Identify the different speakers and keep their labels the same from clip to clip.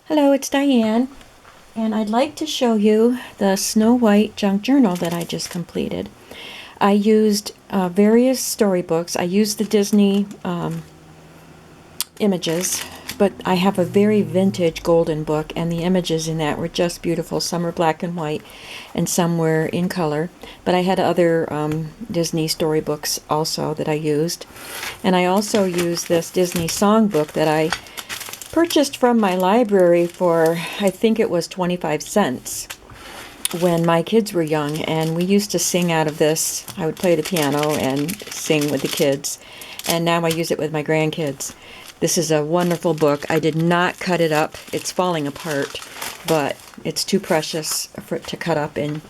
Speaker 1: Hello, it's Diane, and I'd like to show you the Snow White junk journal that I just completed. I used various storybooks. I used the Disney images, but I have a very vintage golden book, and the images in that were just beautiful. Some were black and white, and some were in color. But I had other Disney storybooks also that I used. And I also used this Disney songbook that I purchased from my library for, I think it was 25 cents when my kids were young, and we used to sing out of this. I would play the piano and sing with the kids, and now I use it with my grandkids. This is a wonderful book. I did not cut it up. It's falling apart, but it's too precious for it to cut up and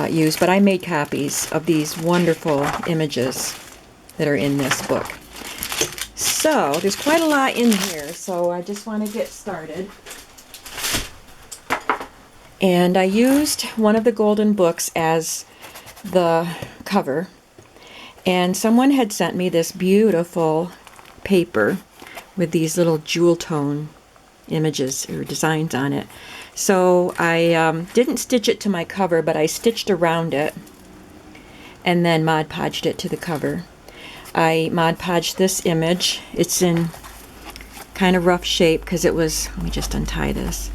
Speaker 1: use. But I made copies of these wonderful images that are in this book. So, there's quite a lot in here, so I just want to get started. And I used one of the golden books as the cover. And someone had sent me this beautiful paper with these little jewel tone images or designs on it. So I didn't stitch it to my cover, but I stitched around it and then Mod Podged it to the cover. I Mod Podged this image. It's in kind of rough shape because it was, let me just untie this.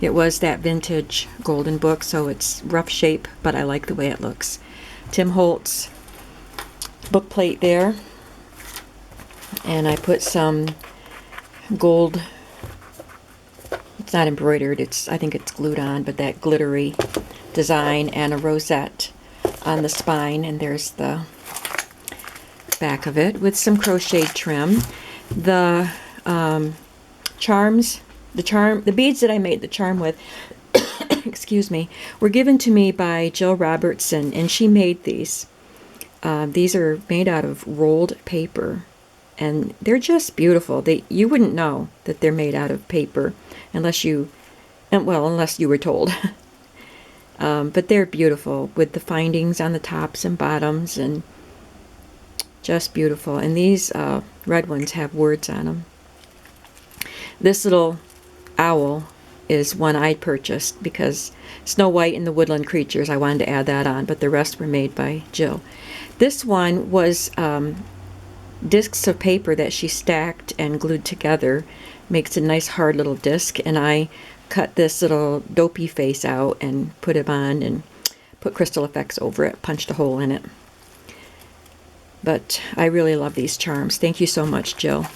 Speaker 1: It was that vintage golden book, so it's rough shape, but I like the way it looks. Tim Holtz book plate there. And I put some gold, it's not embroidered, I think it's glued on, but that glittery design, and a rosette on the spine, and there's the back of it with some crocheted trim. The charms, the beads that I made the charm with, excuse me, were given to me by Jill Robertson, and she made these. These are made out of rolled paper, and they're just beautiful. You wouldn't know that they're made out of paper unless you were told. But they're beautiful with the findings on the tops and bottoms, and just beautiful. And these red ones have words on them. This little owl is one I purchased because Snow White and the Woodland Creatures, I wanted to add that on, but the rest were made by Jill. This one was discs of paper that she stacked and glued together. Makes a nice hard little disc, and I cut this little dopey face out and put it on and put crystal effects over it, punched a hole in it. But I really love these charms. Thank you so much, Jill.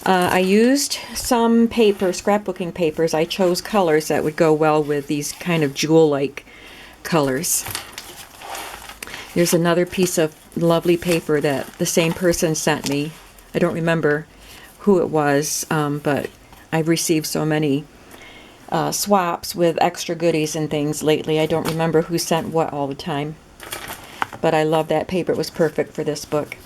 Speaker 1: I used some paper, scrapbooking papers. I chose colors that would go well with these kind of jewel-like colors. There's another piece of lovely paper that the same person sent me. I don't remember who it was, but I've received so many swaps with extra goodies and things lately. I don't remember who sent what all the time. But I love that paper. It was perfect for this book.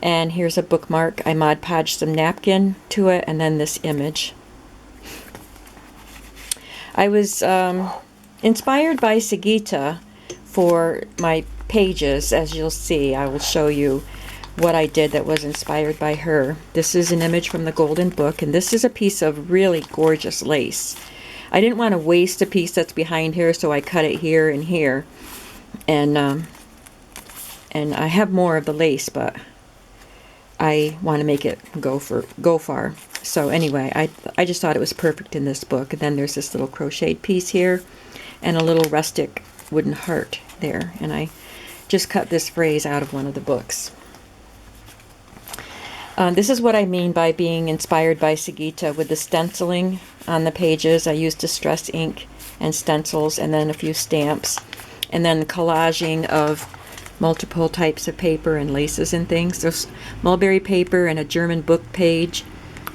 Speaker 1: And here's a bookmark. I Mod Podged some napkin to it, and then this image. I was inspired by Sagita for my pages. As you'll see, I will show you what I did that was inspired by her. This is an image from the Golden Book, and this is a piece of really gorgeous lace. I didn't want to waste a piece that's behind here, so I cut it here and here. And I have more of the lace, but I want to make it go far. So anyway, I just thought it was perfect in this book. And then there's this little crocheted piece here and a little rustic wooden heart there. And I just cut this phrase out of one of the books. This is what I mean by being inspired by Sagita with the stenciling on the pages. I used distress ink and stencils, and then a few stamps, and then collaging of multiple types of paper and laces and things. There's mulberry paper and a German book page,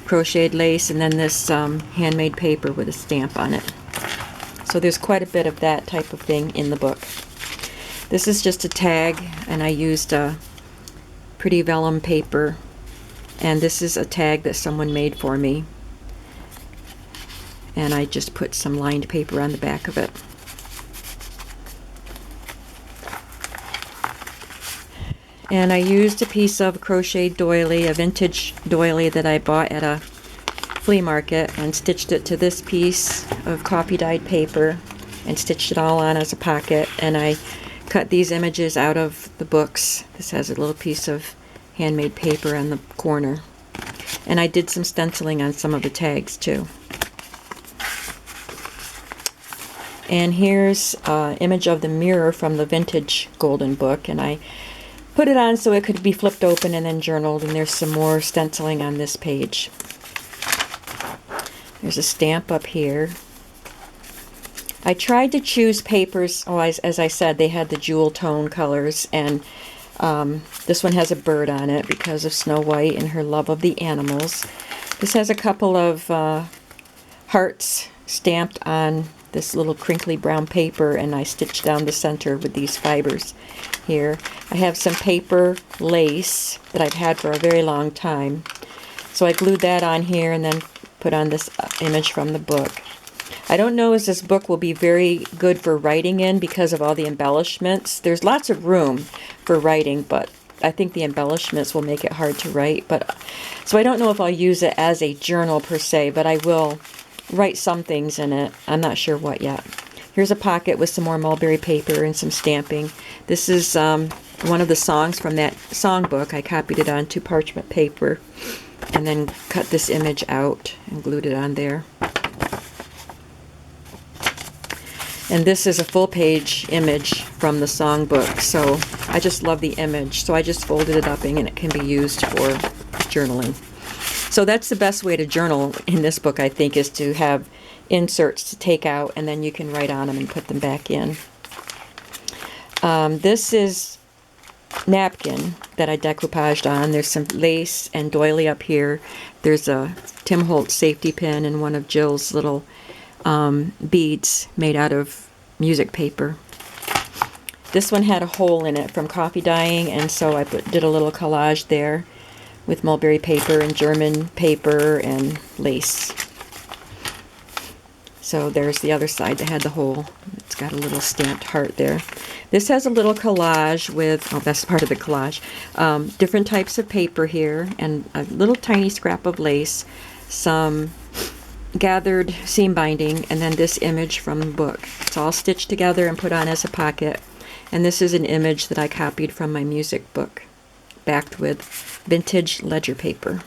Speaker 1: crocheted lace, and then this handmade paper with a stamp on it. So there's quite a bit of that type of thing in the book. This is just a tag, and I used a pretty vellum paper, and this is a tag that someone made for me, and I just put some lined paper on the back of it. And I used a piece of crocheted doily, a vintage doily that I bought at a flea market and stitched it to this piece of coffee dyed paper and stitched it all on as a pocket. And I cut these images out of the books. This has a little piece of handmade paper on the corner. And I did some stenciling on some of the tags too. And here's an image of the mirror from the vintage golden book, and I put it on so it could be flipped open and then journaled, and there's some more stenciling on this page. There's a stamp up here. I tried to choose papers, as I said, they had the jewel tone colors, and this one has a bird on it because of Snow White and her love of the animals. This has a couple of hearts stamped on this little crinkly brown paper, and I stitched down the center with these fibers here. I have some paper lace that I've had for a very long time, so I glued that on here and then put on this image from the book. I don't know if this book will be very good for writing in because of all the embellishments. There's lots of room for writing, but I think the embellishments will make it hard to write. So I don't know if I'll use it as a journal per se, but I will write some things in it. I'm not sure what yet. Here's a pocket with some more mulberry paper and some stamping. This is one of the songs from that songbook. I copied it onto parchment paper and then cut this image out and glued it on there. And this is a full page image from the songbook, so I just love the image. So I just folded it up and it can be used for journaling. So that's the best way to journal in this book, I think, is to have inserts to take out, and then you can write on them and put them back in. This is napkin that I decoupaged on. There's some lace and doily up here. There's a Tim Holtz safety pin and one of Jill's little beads made out of music paper. This one had a hole in it from coffee dyeing, and so I did a little collage there with mulberry paper and German paper and lace. So there's the other side that had the hole. It's got a little stamped heart there. This has a little collage with, oh, that's part of the collage, different types of paper here, and a little tiny scrap of lace, some gathered seam binding, and then this image from the book. It's all stitched together and put on as a pocket. And this is an image that I copied from my music book, backed with vintage ledger paper.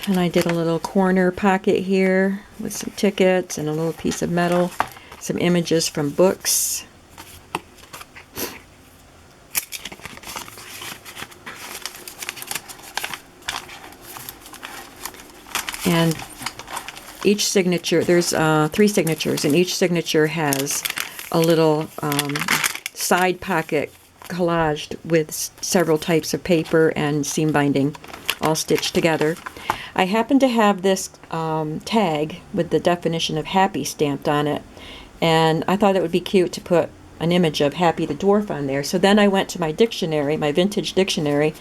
Speaker 1: And I did a little corner pocket here with some tickets and a little piece of metal, some images from books. And each signature, there's 3 signatures, and each signature has a little side pocket collaged with several types of paper and seam binding all stitched together. I happen to have this tag with the definition of happy stamped on it, and I thought it would be cute to put an image of Happy the Dwarf on there. So then I went to my dictionary, my vintage dictionary,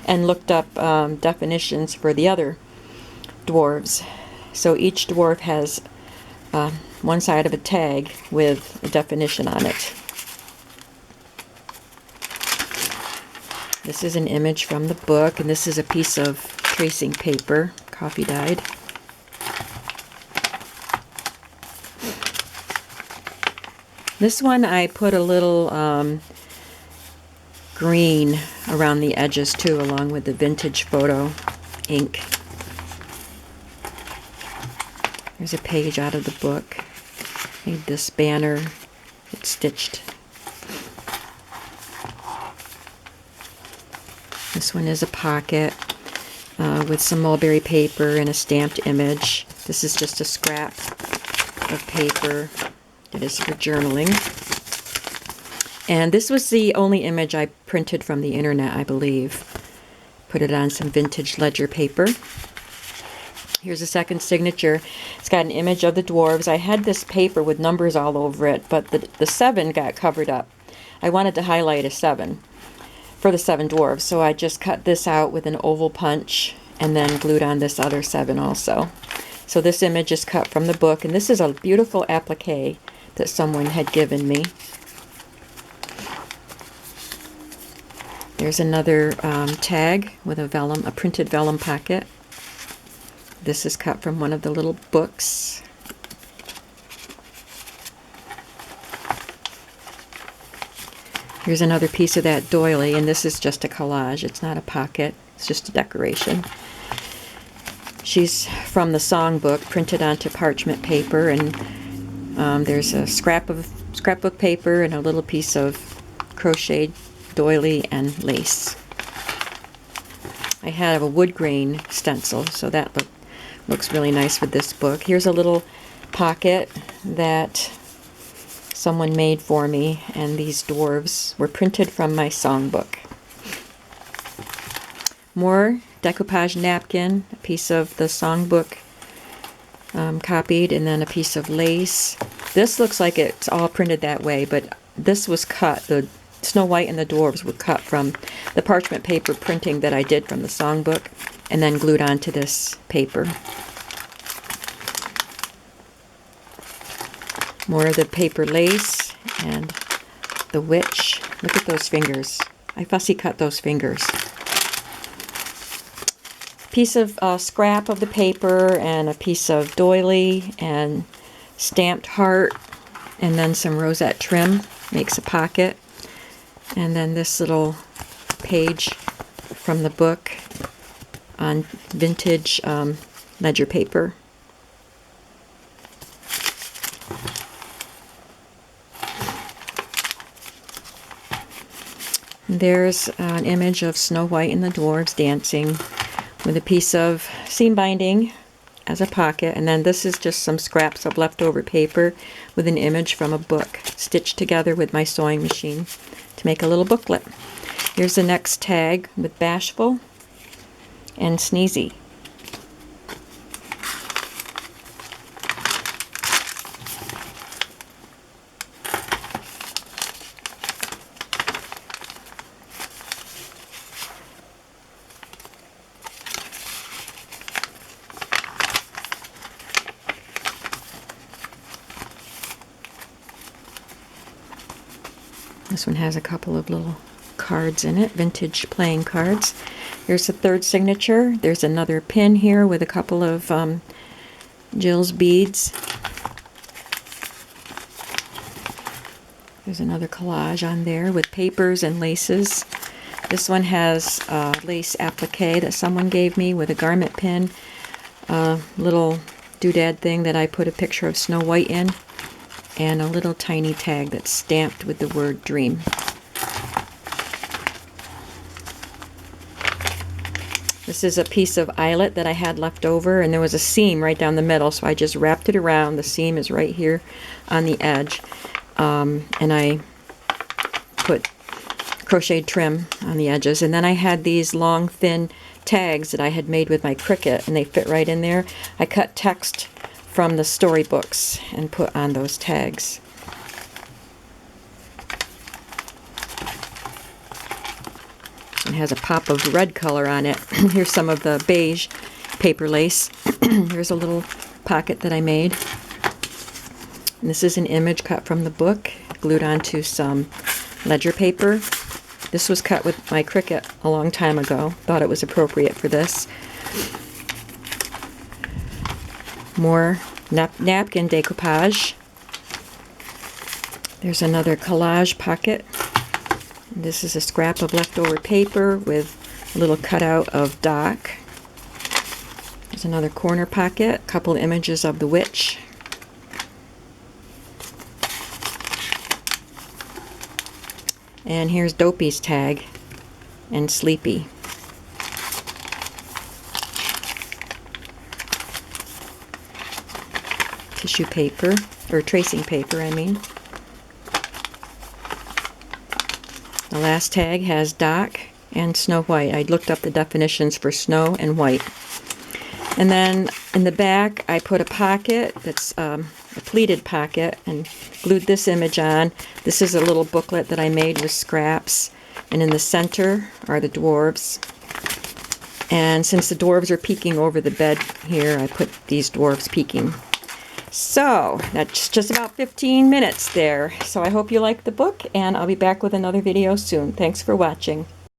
Speaker 1: and looked up definitions for the other dwarves. So each dwarf has one side of a tag with a definition on it. This is an image from the book, and this is a piece of tracing paper, coffee dyed. This one I put a little green around the edges too, along with the vintage photo ink. There's a page out of the book. Made this banner. It's stitched. This one is a pocket with some mulberry paper and a stamped image. This is just a scrap of paper that is for journaling. And this was the only image I printed from the internet, I believe. Put it on some vintage ledger paper. Here's a second signature. It's got an image of the dwarves. I had this paper with numbers all over it, but the 7 got covered up. I wanted to highlight a 7 for the 7 dwarves, so I just cut this out with an oval punch and then glued on this other 7 also. So this image is cut from the book, and this is a beautiful applique that someone had given me. There's another tag with a printed vellum pocket. This is cut from one of the little books. Here's another piece of that doily, and this is just a collage. It's not a pocket. It's just a decoration. She's from the songbook, printed onto parchment paper, and there's a scrapbook paper and a little piece of crocheted doily and lace. I have a wood grain stencil, so that looks really nice with this book. Here's a little pocket that someone made for me, and these dwarves were printed from my songbook. More decoupage napkin, a piece of the songbook copied, and then a piece of lace. This looks like it's all printed that way, but this was cut. The Snow White and the dwarves were cut from the parchment paper printing that I did from the songbook and then glued onto this paper. More of the paper lace and the witch. Look at those fingers. I fussy cut those fingers. Piece of scrap of the paper and a piece of doily and stamped heart, and then some rosette trim makes a pocket, and then this little page from the book on vintage ledger paper. There's an image of Snow White and the dwarves dancing with a piece of seam binding as a pocket, and then this is just some scraps of leftover paper with an image from a book stitched together with my sewing machine to make a little booklet. Here's the next tag with Bashful and Sneezy. This one has a couple of little cards in it, vintage playing cards. Here's the third signature. There's another pin here with a couple of Jill's beads. There's another collage on there with papers and laces. This one has a lace applique that someone gave me with a garment pin, a little doodad thing that I put a picture of Snow White in, and a little tiny tag that's stamped with the word dream. This is a piece of eyelet that I had left over, and there was a seam right down the middle, so I just wrapped it around. The seam is right here on the edge, and I put crocheted trim on the edges. And then I had these long, thin tags that I had made with my Cricut, and they fit right in there. I cut text from the storybooks and put on those tags. It has a pop of red color on it. Here's some of the beige paper lace. Here's a little pocket that I made. And this is an image cut from the book, glued onto some ledger paper. This was cut with my Cricut a long time ago. Thought it was appropriate for this. More napkin decoupage. There's another collage pocket. This is a scrap of leftover paper with a little cutout of Doc. There's another corner pocket, a couple images of the witch. And here's Dopey's tag and Sleepy. Tissue paper, or tracing paper, I mean. The last tag has Doc and Snow White. I looked up the definitions for snow and white. And then in the back, I put a pocket that's a pleated pocket and glued this image on. This is a little booklet that I made with scraps. And in the center are the dwarves. And since the dwarves are peeking over the bed here, I put these dwarves peeking. So that's just about 15 minutes there. So I hope you like the book, and I'll be back with another video soon. Thanks for watching.